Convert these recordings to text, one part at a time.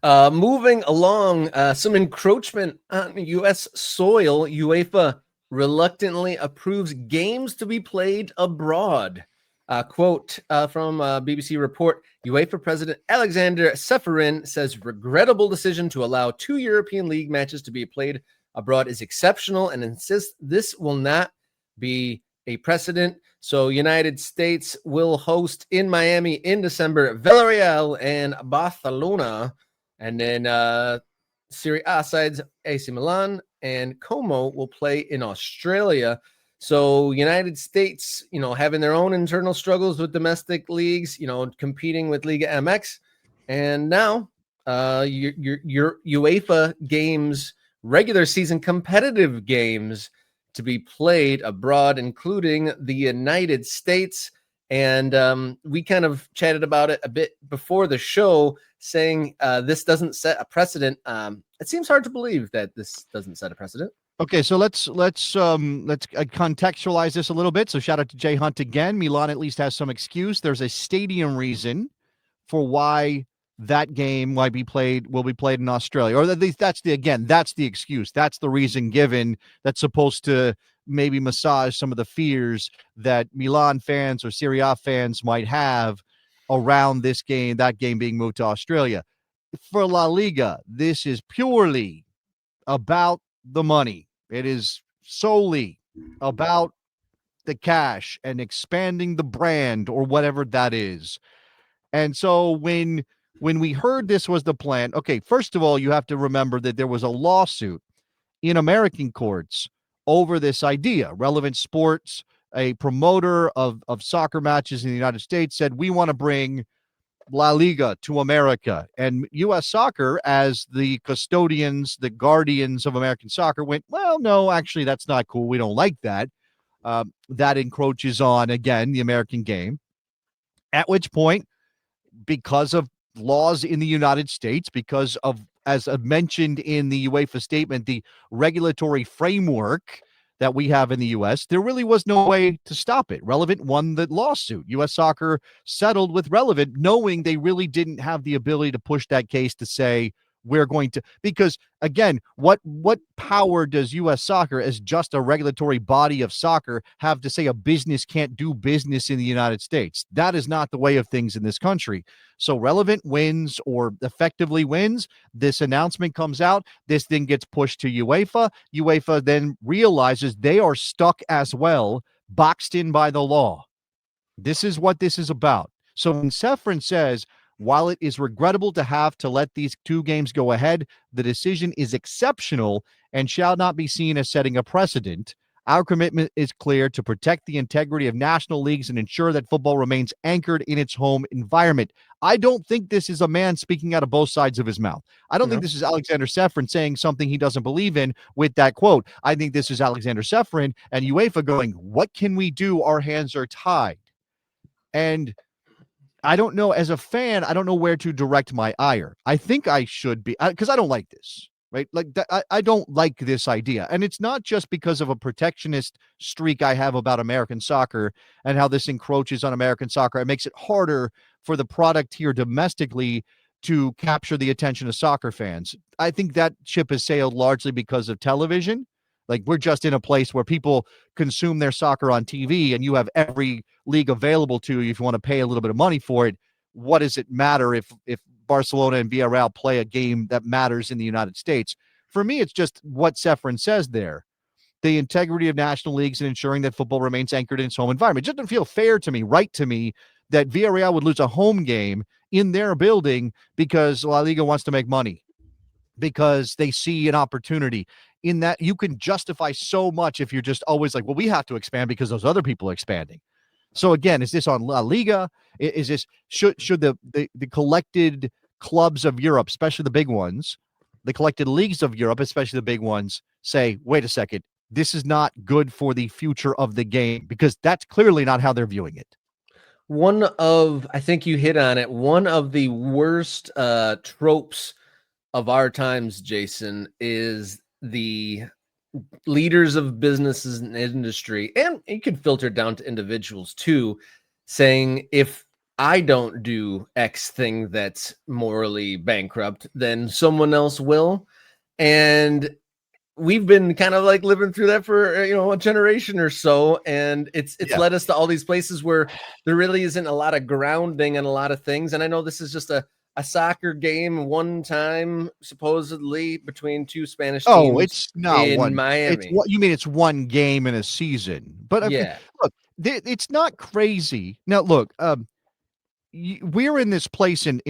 Moving along, some encroachment on U.S. soil. UEFA reluctantly approves games to be played abroad. Quote from BBC report, UEFA President Aleksander Čeferin says regrettable decision to allow 2 European League matches to be played abroad is exceptional and insists this will not be a precedent. So United States will host in Miami in December Villarreal and Barcelona. And then Serie A sides AC Milan and Como will play in Australia. So United States, having their own internal struggles with domestic leagues, competing with Liga MX. And now your UEFA games, regular season competitive games to be played abroad, including the United States. And we kind of chatted about it a bit before the show, saying this doesn't set a precedent. It seems hard to believe that this doesn't set a precedent. Okay, so let's contextualize this a little bit. So shout out to Jay Hunt again. Milan at least has some excuse. There's a stadium reason for why that game will be played in Australia, or at least that's the excuse. That's the reason given that's supposed to maybe massage some of the fears that Milan fans or Serie A fans might have around this game, that game being moved to Australia. For La Liga, this is purely about the money. It is solely about the cash and expanding the brand or whatever that is. And so when we heard this was the plan, okay, first of all, you have to remember that there was a lawsuit in American courts over this idea. Relevant Sports, a promoter of soccer matches in the United States, said, we want to bring La Liga to America. And U.S. Soccer, as the custodians, the guardians of American soccer, went, well, no, actually, that's not cool. We don't like that. That encroaches on, again, the American game. At which point, because of laws in the United States, because of, as mentioned in the UEFA statement, the regulatory framework that we have in the U.S., there really was no way to stop it. Relevant won the lawsuit. U.S. Soccer settled with Relevant, knowing they really didn't have the ability to push that case to say, we're going to, because again, what power does U.S. Soccer, as just a regulatory body of soccer, have to say a business can't do business in the United States? That is not the way of things in this country. So Relevant wins, or effectively wins. This announcement comes out. This thing gets pushed to UEFA. UEFA then realizes they are stuck as well, boxed in by the law. This is what this is about. So when Čeferin says, while it is regrettable to have to let these 2 games go ahead, the decision is exceptional and shall not be seen as setting a precedent. Our commitment is clear to protect the integrity of national leagues and ensure that football remains anchored in its home environment. I don't think this is a man speaking out of both sides of his mouth. I don't think this is Aleksander Čeferin saying something he doesn't believe in with that quote. I think this is Aleksander Čeferin and UEFA going, what can we do? Our hands are tied. And I don't know, as a fan, I don't know where to direct my ire. I think I should be, because I don't like this, right? Like, I don't like this idea. And it's not just because of a protectionist streak I have about American soccer and how this encroaches on American soccer. It makes it harder for the product here domestically to capture the attention of soccer fans. I think that ship has sailed largely because of television. Like, we're just in a place where people consume their soccer on TV, and you have every league available to you if you want to pay a little bit of money for it. What does it matter if Barcelona and Villarreal play a game that matters in the United States? For me, it's just what Čeferin says there. The integrity of national leagues and ensuring that football remains anchored in its home environment. It doesn't feel fair to me, right to me, that Villarreal would lose a home game in their building because La Liga wants to make money, because they see an opportunity. In that, you can justify so much if you're just always like, well, we have to expand because those other people are expanding. So again, is this on La Liga? Is this should the collected clubs of Europe, especially the big ones, the collected leagues of Europe, especially the big ones, say, wait a second, this is not good for the future of the game? Because that's clearly not how they're viewing it. I think you hit on it, one of the worst tropes of our times, Jason, is the leaders of businesses and industry, and you can filter down to individuals too, saying, if I don't do X thing that's morally bankrupt, then someone else will. And we've been kind of like living through that for a generation or so, and it's Yeah. led us to all these places where there really isn't a lot of grounding and a lot of things. And I know this is just a soccer game one time supposedly between two Spanish Oh, teams it's not in one. It's Miami. what you mean. It's one game in a season, but Yeah, look, it's not crazy. Now, look, we're in this place in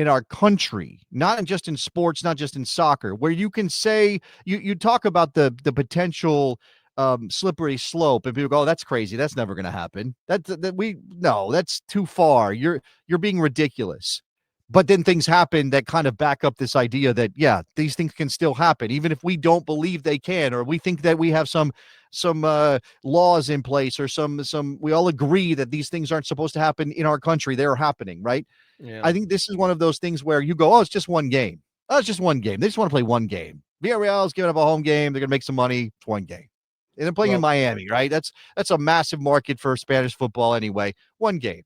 our country, not just in sports, not just in soccer, where you can say you talk about the potential slippery slope, and people go, "Oh, that's crazy. That's never going to happen. That's too far. You're being ridiculous." But then things happen that kind of back up this idea that these things can still happen, even if we don't believe they can, or we think that we have some laws in place, or some we all agree that these things aren't supposed to happen in our country. They're happening, right? yeah. I think this is one of those things where you go, oh, it's just one game. Oh, it's just one game. They just want to play one game. Villarreal is giving up a home game. They're going to make some money. It's one game. And they're playing in Miami, right? That's a massive market for Spanish football anyway. One game.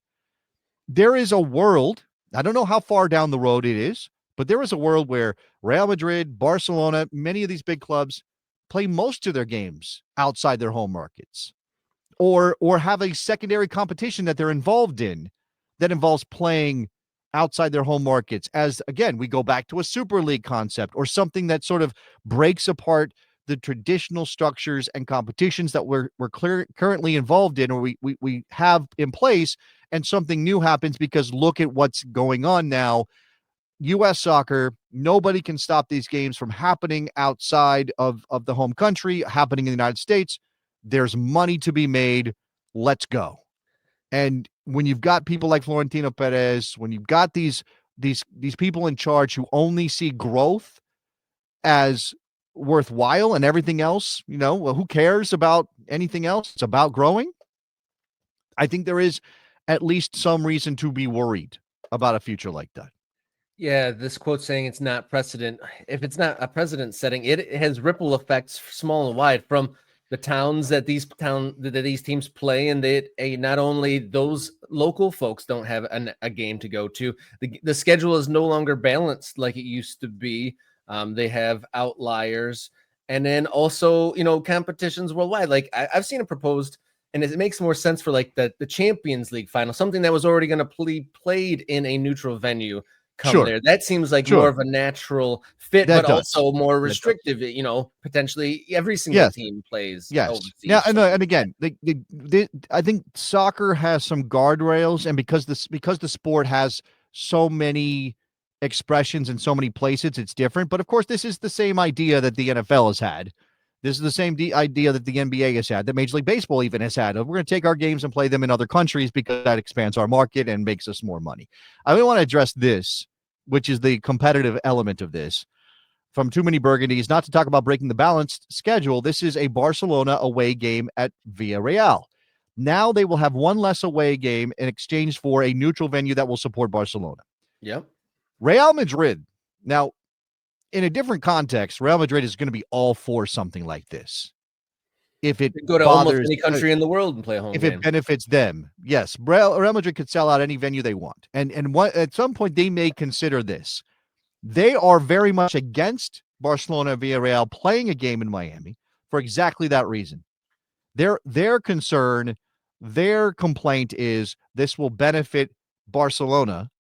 There is a world, I don't know how far down the road it is, but there is a world where Real Madrid, Barcelona, many of these big clubs play most of their games outside their home markets, or have a secondary competition that they're involved in that involves playing outside their home markets. As again, we go back to a Super League concept, or something that sort of breaks apart the traditional structures and competitions that we're currently involved in, or we have in place, and something new happens, because look at what's going on now. U.S. soccer, nobody can stop these games from happening outside of the home country, happening in the United States. There's money to be made. Let's go. And when you've got people like Florentino Perez, when you've got these people in charge who only see growth as worthwhile, and everything else, well, who cares about anything else? It's about growing. I think there is at least some reason to be worried about a future like that. Yeah, this quote saying it's not precedent. If it's not a precedent setting, it has ripple effects small and wide from the towns that these teams play, and not only those local folks don't have a game to go to. The schedule is no longer balanced like it used to be. They have outliers, and then also competitions worldwide. Like I've seen it proposed, and it makes more sense for like the Champions League final, something that was already going to be played in a neutral venue. Come there. That seems like more of a natural fit, That but does. also more That does. restrictive. Potentially every single team plays overseas. Now, and again, I think soccer has some guardrails, and because the sport has so many expressions in so many places, it's different. But of course, this is the same idea that the NFL has had. This is the same idea that the NBA has had, that Major League Baseball even has had. We're going to take our games and play them in other countries because that expands our market and makes us more money. I really want to address this, which is the competitive element of this. From Too Many Burgundies, not to talk about breaking the balanced schedule, this is a Barcelona away game at Villarreal. Now they will have one less away game in exchange for a neutral venue that will support Barcelona. Yep. Real Madrid. Now, in a different context, Real Madrid is going to be all for something like this. If it go to almost any country in the world and play a home if game. it benefits them, yes, Real Madrid could sell out any venue they want, and at some point they may consider this. They are very much against Barcelona and Villarreal playing a game in Miami for exactly that reason. Their concern, their complaint is this will benefit Barcelona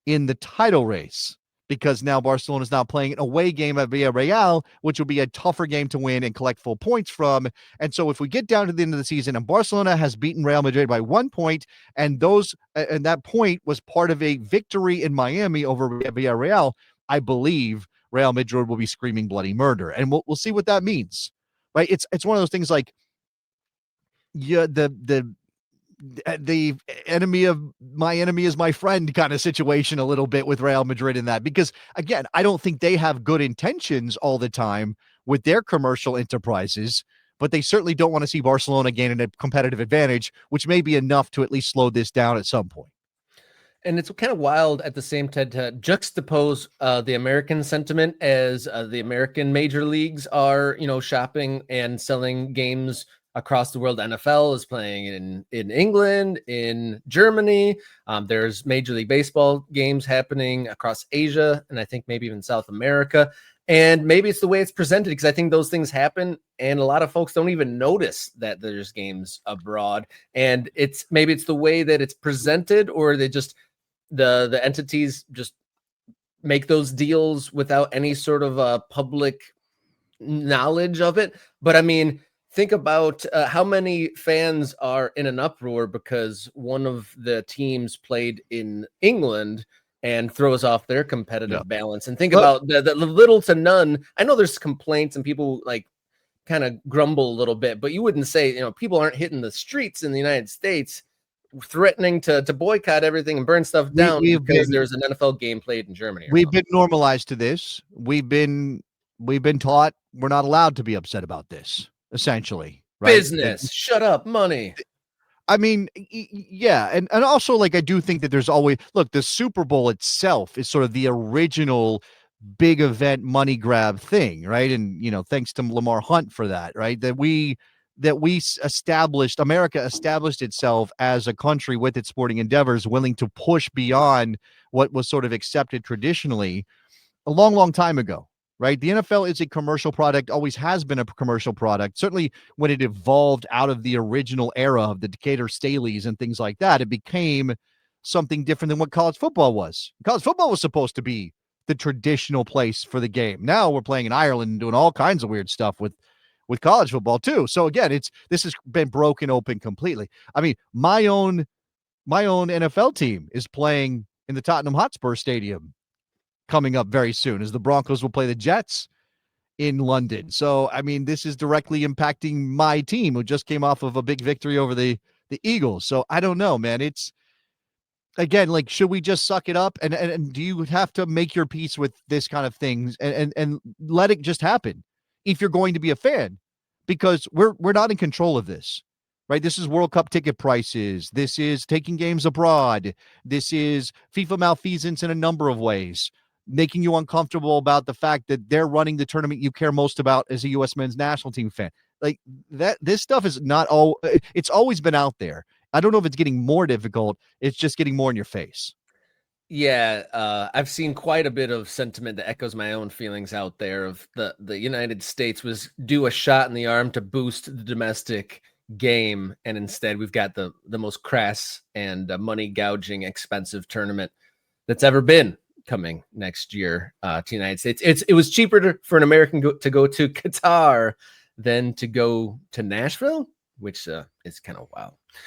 in the title race, because now Barcelona is now playing an away game at Villarreal, which will be a tougher game to win and collect full points from. And so if we get down to the end of the season and Barcelona has beaten Real Madrid by 1 point, and that point was part of a victory in Miami over Villarreal, I believe Real Madrid will be screaming bloody murder. And we'll see what that means. Right? It's one of those things like, the enemy of my enemy is my friend kind of situation a little bit with Real Madrid in that, because again, I don't think they have good intentions all the time with their commercial enterprises, but they certainly don't want to see Barcelona gaining a competitive advantage, which may be enough to at least slow this down at some point. And it's kind of wild at the same time to juxtapose the American sentiment as the American major leagues are, shopping and selling games across the world. NFL is playing in England, in Germany. There's Major League Baseball games happening across Asia, and I think maybe even South America. And maybe it's the way it's presented, because I think those things happen, and a lot of folks don't even notice that there's games abroad. And maybe it's the way that it's presented, or they just the entities just make those deals without any sort of public knowledge of it. But I mean, think about how many fans are in an uproar because one of the teams played in England and throws off their competitive balance. And think about the little to none. I know there's complaints and people like kind of grumble a little bit, but you wouldn't say, people aren't hitting the streets in the United States threatening to boycott everything and burn stuff down because there's an NFL game played in Germany. We've been normalized to this. We've been taught we're not allowed to be upset about this, essentially. Right? Business, shut up, money. I mean, yeah. And also, like, I do think that there's always, look, the Super Bowl itself is sort of the original big event money grab thing, right? And, thanks to Lamar Hunt for that, right? America established itself as a country with its sporting endeavors willing to push beyond what was sort of accepted traditionally a long, long time ago, right? The NFL is a commercial product, always has been a commercial product. Certainly when it evolved out of the original era of the Decatur Staleys and things like that, it became something different than what college football was. College football was supposed to be the traditional place for the game. Now we're playing in Ireland and doing all kinds of weird stuff with college football too. So again, this has been broken open completely. I mean, my own NFL team is playing in the Tottenham Hotspur Stadium coming up very soon, as the Broncos will play the Jets in London. So, I mean, this is directly impacting my team, who just came off of a big victory over the Eagles. So I don't know, man. It's, again, like, should we just suck it up? And do you have to make your peace with this kind of things and let it just happen if you're going to be a fan? Because we're not in control of this, right? This is World Cup ticket prices. This is taking games abroad. This is FIFA malfeasance in a number of ways, making you uncomfortable about the fact that they're running the tournament you care most about as a U.S. men's national team fan. Like that, this stuff is not all, it's always been out there. I don't know if it's getting more difficult. It's just getting more in your face. Yeah, I've seen quite a bit of sentiment that echoes my own feelings out there of the United States was due a shot in the arm to boost the domestic game, and instead we've got the most crass and money gouging expensive tournament that's ever been coming next year to the United States. It was cheaper for an American to go to Qatar than to go to Nashville, which is kind of wild.